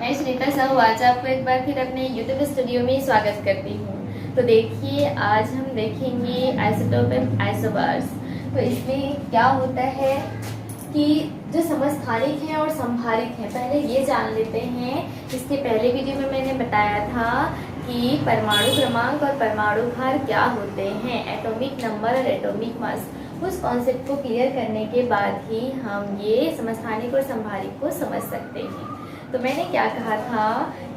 मैं सुनीता साहू आज आपको एक बार फिर अपने यूट्यूब स्टूडियो में स्वागत करती हूँ। तो देखिए, आज हम देखेंगे आइसोटोप एंड आइसोबार्स। तो इसमें क्या होता है कि जो समस्थानिक हैं और संभारिक हैं, पहले ये जान लेते हैं। इसके पहले वीडियो में मैंने बताया था कि परमाणु क्रमांक और परमाणु भार क्या होते हैं, एटॉमिक नंबर और एटॉमिक मास। उस कॉन्सेप्ट को क्लियर करने के बाद ही हम ये समस्थानिक और संभारिक को समझ सकते हैं। तो मैंने क्या कहा था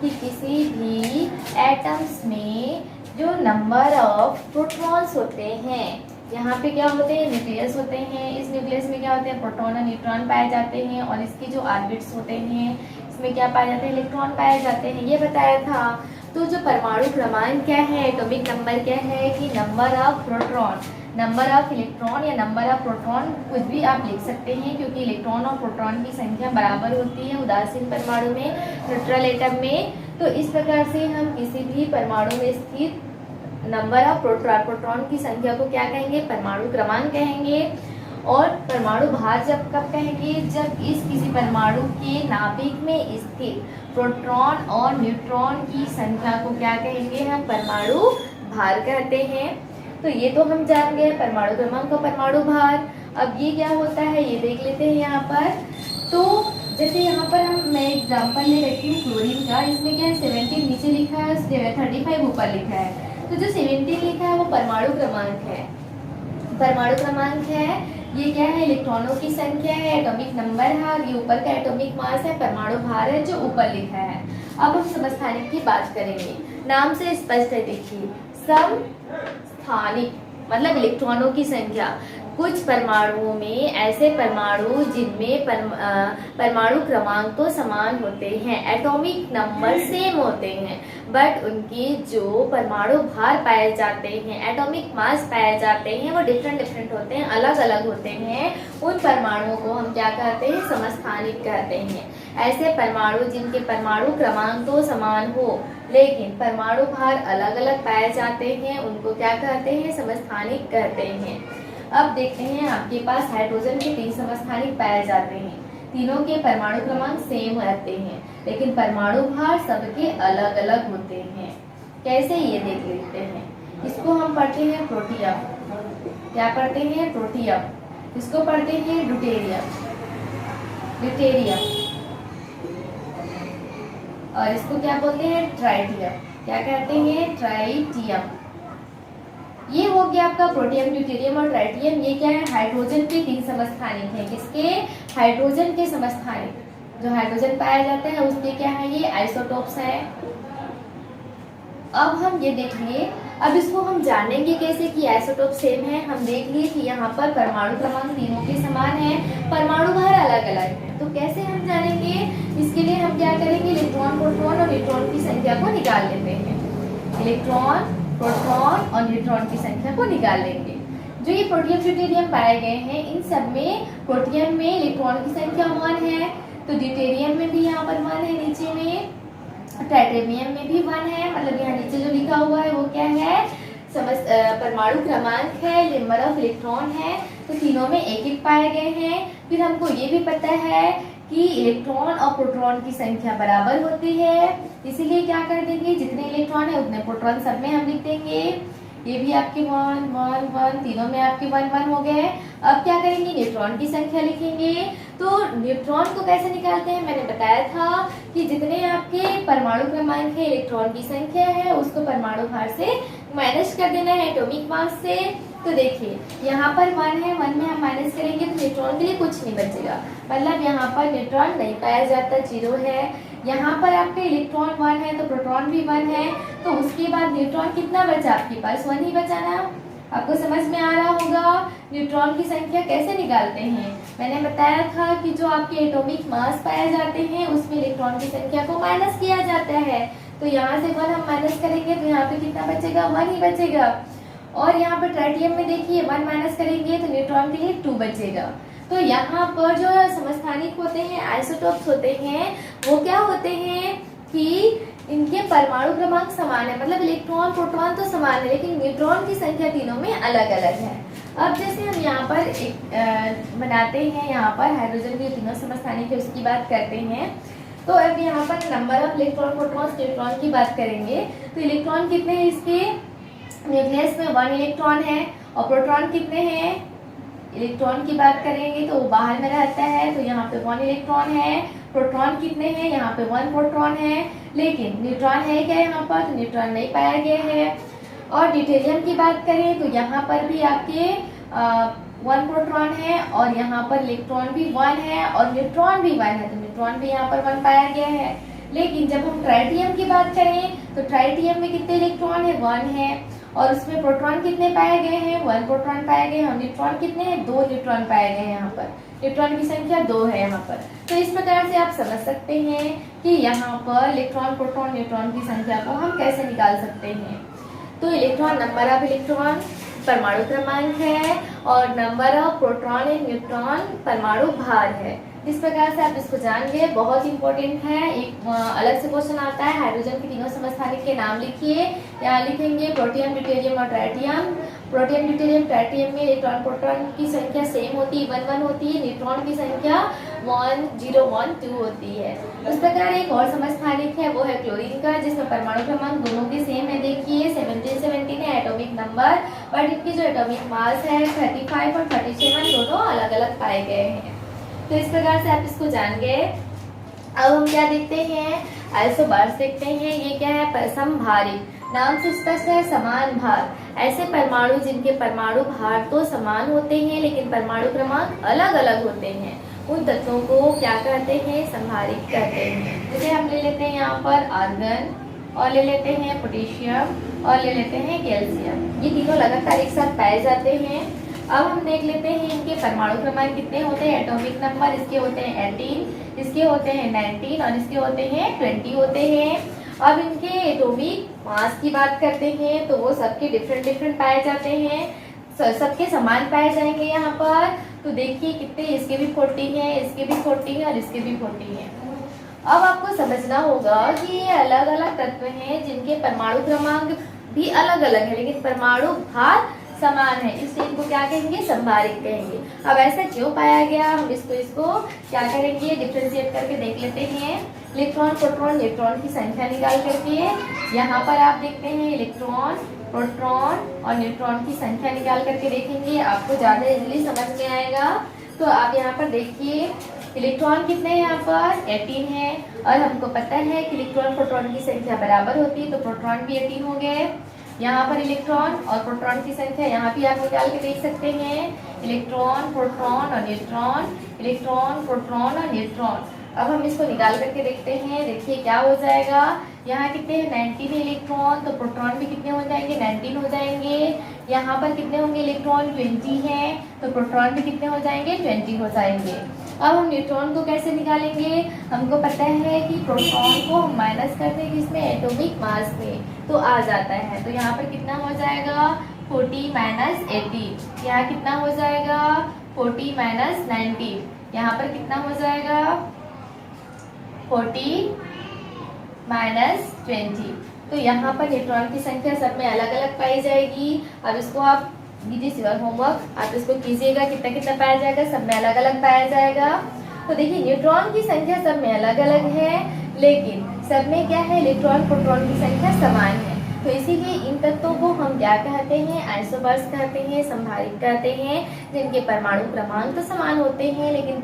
कि किसी भी एटम्स में जो नंबर ऑफ प्रोटॉन्स होते हैं, यहाँ पे क्या होते हैं, न्यूक्लियस होते हैं। इस न्यूक्लियस में क्या होते हैं, प्रोटॉन और न्यूट्रॉन पाए जाते हैं। और इसके जो ऑर्बिट्स होते हैं, इसमें क्या पाए जाते हैं, इलेक्ट्रॉन पाए जाते हैं, ये बताया था। तो जो परमाणु क्रमांक क्या है, एटॉमिक नंबर क्या है, कि number of proton, number of electron या नंबर ऑफ प्रोटॉन, कुछ भी आप लिख सकते हैं, क्योंकि इलेक्ट्रॉन और प्रोटॉन की संख्या बराबर होती है उदासीन परमाणु में, न्यूट्रल एटम में। तो इस प्रकार से हम किसी भी परमाणु में स्थित नंबर ऑफ प्रोटॉन की संख्या को क्या कहेंगे, परमाणु क्रमांक कहेंगे। और परमाणु भार जब कब कहेंगे, जब इस किसी परमाणु के नाभिक में स्थित प्रोटॉन और न्यूट्रॉन की संख्या को क्या कहेंगे, हम परमाणु भार कहते हैं। तो ये तो हम जान गए परमाणु क्रमांक और परमाणु भार। अब ये क्या होता है, ये देख लेते हैं यहाँ पर। तो जैसे यहाँ पर मैं एग्जांपल ले रखी हूँ क्लोरीन का। इसमें क्या है, 17 नीचे लिखा है, 35 ऊपर लिखा है। तो जो 17 लिखा है वो परमाणु क्रमांक है, परमाणु क्रमांक है। ये क्या है, इलेक्ट्रॉनों की संख्या है, एटॉमिक नंबर है। और ये ऊपर का एटॉमिक मास है, परमाणु भार है जो ऊपर लिखा है। अब हम समस्थानिक की बात करेंगे। नाम से स्पष्ट है, देखिए, समस्थानिक मतलब इलेक्ट्रॉनों की संख्या। कुछ परमाणुओं में ऐसे परमाणु जिनमें परमाणु क्रमांक तो समान होते हैं, एटॉमिक नंबर सेम होते हैं, बट उनके जो परमाणु भार पाए जाते हैं, एटॉमिक मास पाए जाते हैं, वो डिफरेंट होते हैं, अलग अलग होते हैं। उन परमाणुओं को हम क्या कहते हैं, समस्थानिक कहते हैं। ऐसे परमाणु जिनके परमाणु क्रमांक तो समान हो लेकिन परमाणु भार अलग अलग पाए जाते हैं, उनको क्या कहते हैं, समस्थानिक कहते हैं। अब देखते हैं, आपके पास हाइड्रोजन के 3 समस्थानिक पाए जाते हैं। तीनों के परमाणु क्रमांक सेम रहते हैं, लेकिन परमाणु भार सबके अलग अलग होते हैं। कैसे, ये देख लेते हैं। इसको हम पढ़ते हैं प्रोटियम। क्या पढ़ते हैं, प्रोटियम। इसको पढ़ते हैं ड्यूटेरियम, ड्यूटेरियम। और इसको क्या बोलते हैं, ट्राइटियम। क्या कहते हैं, ट्राइटियम। ये हो गया आपका प्रोटियम, ड्यूटेरियम और ट्राइटियम। ये क्या है, हाइड्रोजन के 3 समस्थानिक हैं। किसके, हाइड्रोजन के समस्थानिक। जो हाइड्रोजन पाया जाता है उसके क्या है, ये आइसोटोप्स है। अब हम ये देखिए, अब इसको हम जानेंगे कैसे कि आइसोटोप सेम है। हम देख लिए कि यहाँ पर परमाणु क्रमांक तीनों के समान है, परमाणु भार अलग अलग है। तो कैसे हम जानेंगे, इसके लिए हम क्या करेंगे, इलेक्ट्रॉन, प्रोटॉन और न्यूट्रॉन की संख्या को निकाल लेते हैं। इलेक्ट्रॉन, प्रोटॉन और न्यूट्रॉन की संख्या को निकाल लेंगे। जो ये प्रोटियम ड्यूटेरियम पाए गए हैं, इन सब में प्रोटियम में इलेक्ट्रॉन की संख्या 1 है, तो ड्यूटेरियम में भी यहाँ पर 1 है, नीचे में टाइटेनियम में भी 1 है। मतलब यहाँ नीचे जो लिखा हुआ है वो क्या है, परमाणु क्रमांक है, नंबर ऑफ इलेक्ट्रॉन है। तो तीनों में एक एक पाए गए हैं। फिर हमको ये भी पता है कि इलेक्ट्रॉन और प्रोटॉन की संख्या बराबर होती है, इसीलिए क्या कर देंगे, जितने इलेक्ट्रॉन है उतने प्रोटॉन सब में हम लिख देंगे। ये भी आपके 1 1 1, तीनों में आपके 1 1 हो गए। अब क्या करेंगे, न्यूट्रॉन की संख्या लिखेंगे। तो न्यूट्रॉन को कैसे निकालते हैं, मैंने बताया था कि जितने आपके परमाणु क्रमांक है, इलेक्ट्रॉन की संख्या है, उसको परमाणु भार से माइनस कर देना है, एटॉमिक मास से। तो देखिए, यहाँ पर 1 है, 1 में हम माइनस करेंगे तो न्यूट्रॉन के लिए कुछ नहीं बचेगा, मतलब यहाँ पर न्यूट्रॉन नहीं पाया जाता, 0 है। यहाँ पर आपके इलेक्ट्रॉन 1 है तो प्रोटॉन भी 1 है, तो उसके बाद न्यूट्रॉन कितना बचा, आपके पास 1 ही बचा ना। आपको समझ में आ रहा होगा न्यूट्रॉन की संख्या कैसे निकालते हैं। मैंने बताया था कि जो आपके एटॉमिक मास पाए जाते हैं उसमें इलेक्ट्रॉन की संख्या को माइनस किया जाता है। तो यहाँ से 1 हम माइनस करेंगे तो यहाँ पे कितना बचेगा, 1 ही बचेगा। और यहाँ पर ट्राइटियम में देखिए 1 माइनस करेंगे तो न्यूट्रॉन के लिए 2 बचेगा। तो यहाँ पर जो समस्थानिक होते हैं, आइसोटोप्स होते हैं, वो क्या होते हैं कि इनके परमाणु क्रमांक समान है, मतलब इलेक्ट्रॉन प्रोटॉन तो समान है, लेकिन न्यूट्रॉन की संख्या तीनों में अलग अलग है। अब जैसे हम यहाँ पर एक बनाते हैं, यहाँ पर हाइड्रोजन के तीनों समस्थानिक है उसकी बात करते हैं। तो अब यहाँ पर number of electron protons neutron की बात करेंगे। तो इलेक्ट्रॉन कितने हैं इसके न्यूक्लियस में 1 इलेक्ट्रॉन है, और प्रोटॉन कितने हैं, इलेक्ट्रॉन की बात करेंगे तो वो बाहर में रहता है, तो यहाँ पे 1 इलेक्ट्रॉन है। प्रोटॉन कितने हैं, यहाँ पे 1 प्रोटॉन है, लेकिन न्यूट्रॉन है क्या यहाँ पर, तो न्यूट्रॉन नहीं पाया गया है। और ड्यूटेरियम की बात करें तो यहाँ पर भी आपके 1 प्रोटॉन है, और यहाँ पर इलेक्ट्रॉन भी 1 है और न्यूट्रॉन भी 1 है, तो न्यूट्रॉन भी यहाँ पर 1 पाया गया है। लेकिन जब हम ट्राइटियम की बात करें तो ट्राइटियम में कितने इलेक्ट्रॉन है, 1 है, और उसमें प्रोटॉन कितने पाए गए हैं, 1 प्रोटॉन पाए गए हैं, और न्यूट्रॉन कितने हैं, 2 न्यूट्रॉन पाए गए हैं। यहाँ पर न्यूट्रॉन की संख्या 2 है यहाँ पर। तो इस प्रकार से आप समझ सकते हैं कि यहाँ पर इलेक्ट्रॉन प्रोटॉन न्यूट्रॉन की संख्या को हम कैसे निकाल सकते हैं। तो इलेक्ट्रॉन नंबर ऑफ इलेक्ट्रॉन परमाणु क्रमांक है, और number of proton and neutron परमाणु भार है। इस प्रकार से आप इसको जान गए, बहुत इंपॉर्टेंट है। एक अलग से क्वेश्चन आता है, हाइड्रोजन के तीनों समस्थानिक के नाम लिखिए। यहाँ लिखेंगे प्रोटियम, ड्यूटेरियम और ट्राइटियम। प्रोटियम, ड्यूटेरियम, ट्राइटियम में इलेक्ट्रॉन प्रोटॉन की संख्या सेम होती है, 1 1 होती है। न्यूट्रॉन की संख्या 1 0 1 2 होती है। उस प्रकार एक और समस्थानिक है, वो है क्लोरीन का, जिसमें परमाणु क्रमांक दोनों के सेम है। देखिए 17 है एटॉमिक नंबर, बट इनकी जो एटॉमिक मास है 35 और 37 दोनों अलग अलग पाए गए हैं। तो इस प्रकार से आप इसको जान गए। अब हम क्या देखते हैं, आइसोबार्स देखते हैं। ये क्या है, समभारिक, नाम से स्पष्ट है, समान भार। ऐसे परमाणु जिनके परमाणु भार तो समान होते हैं लेकिन परमाणु क्रमांक अलग अलग होते हैं, उन तत्वों को क्या कहते हैं, समभारिक कहते हैं। जैसे हम ले लेते हैं यहाँ पर आर्गन, और ले लेते हैं पोटेशियम, और ले लेते हैं कैल्शियम। ये तीनों लगातार एक साथ पाए जाते हैं। अब हम देख लेते हैं इनके परमाणु क्रमांक कितने होते हैं, एटॉमिक नंबर। इसके होते हैं 18, इसके होते हैं 19, और इसके होते हैं 20 होते हैं। अब इनके एटॉमिक मास की बात करते हैं तो वो सबके डिफरेंट पाए जाते हैं, सबके समान पाए जाएंगे यहाँ पर। तो देखिए कितने, इसके भी 40 हैं, इसके भी 40 हैं, और इसके भी 40 हैं। अब आपको समझना होगा कि ये अलग अलग तत्व हैं जिनके परमाणु क्रमांक भी अलग अलग है लेकिन परमाणु भार समान है, इसलिए इनको क्या कहेंगे, समभारिक कहेंगे। अब ऐसा क्यों पाया गया, हम इसको क्या करेंगे, डिफरेंशिएट करके देख लेते हैं। इलेक्ट्रॉन प्रोटॉन न्यूट्रॉन की संख्या निकाल करके यहाँ पर आप देखते हैं इलेक्ट्रॉन प्रोटॉन और न्यूट्रॉन की संख्या निकाल करके देखेंगे, आपको ज़्यादा इजीली समझ में आएगा। तो आप यहाँ पर देखिए इलेक्ट्रॉन कितने हैं, यहाँ पर 18 है, और हमको पता है कि इलेक्ट्रॉन प्रोटॉन की संख्या बराबर होती है, तो प्रोटॉन भी 18 हो गए। यहाँ पर इलेक्ट्रॉन और प्रोटॉन की संख्या यहाँ भी आप निकाल के देख सकते हैं, इलेक्ट्रॉन प्रोटॉन और न्यूट्रॉन, इलेक्ट्रॉन प्रोटॉन और न्यूट्रॉन। अब हम इसको निकाल करके देखते हैं, देखिए क्या हो जाएगा। यहाँ कितने हैं, 19 इलेक्ट्रॉन, तो प्रोटॉन भी कितने हो जाएंगे, 19 हो जाएंगे। यहाँ पर कितने होंगे इलेक्ट्रॉन, 20 हैं, तो प्रोटॉन भी कितने हो जाएंगे, 20 हो जाएंगे। अब हम न्यूट्रॉन को कैसे निकालेंगे, हमको पता है कि प्रोटॉन को हम माइनस कर देंगे इसमें एटॉमिक मास में, तो आ जाता है। तो यहाँ पर कितना हो जाएगा, 40 - 80। यहाँ कितना हो जाएगा, 40 - 90। यहाँ पर कितना हो जाएगा, 40 - 20। तो यहाँ पर न्यूट्रॉन की संख्या सब में अलग अलग पाई जाएगी। अब इसको आप कीजिए होमवर्क, आप इसको कीजिएगा, कितना कितना पाया जाएगा, सब में अलग अलग पाया जाएगा। तो देखिए न्यूट्रॉन की संख्या सब में अलग अलग है लेकिन सब में क्या है, इलेक्ट्रॉन प्रोटॉन की संख्या समान है। तो इसीलिए इन तत्वों को हम क्या कहते हैं, आइसोबर्स कहते हैं, समभारिक कहते हैं, जिनके परमाणु क्रमांक तो समान होते हैं लेकिन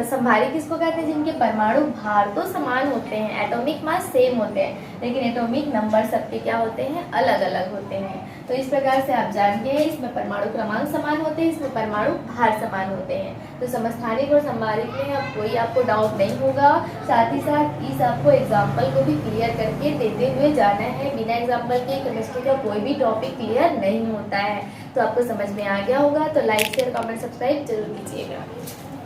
समभारिक किसको कहते हैं, जिनके परमाणु भार तो समान होते हैं, एटॉमिक मास सेम होते हैं लेकिन एटॉमिक नंबर सबके क्या होते हैं, अलग अलग होते हैं। तो इस प्रकार से आप जान गए, इसमें परमाणु क्रमांक समान होते हैं, इसमें परमाणु भार समान होते हैं। तो समस्थानिक और समभारिक में अब कोई आपको डाउट नहीं होगा। साथ ही साथ इस आपको एग्जाम्पल को भी क्लियर करके देते हुए जाना है, बिना एग्जाम्पल के केमिस्ट्री का कोई भी टॉपिक क्लियर नहीं होता है। तो आपको समझ में आ गया होगा, तो लाइक शेयर कमेंट सब्सक्राइब जरूर कीजिएगा।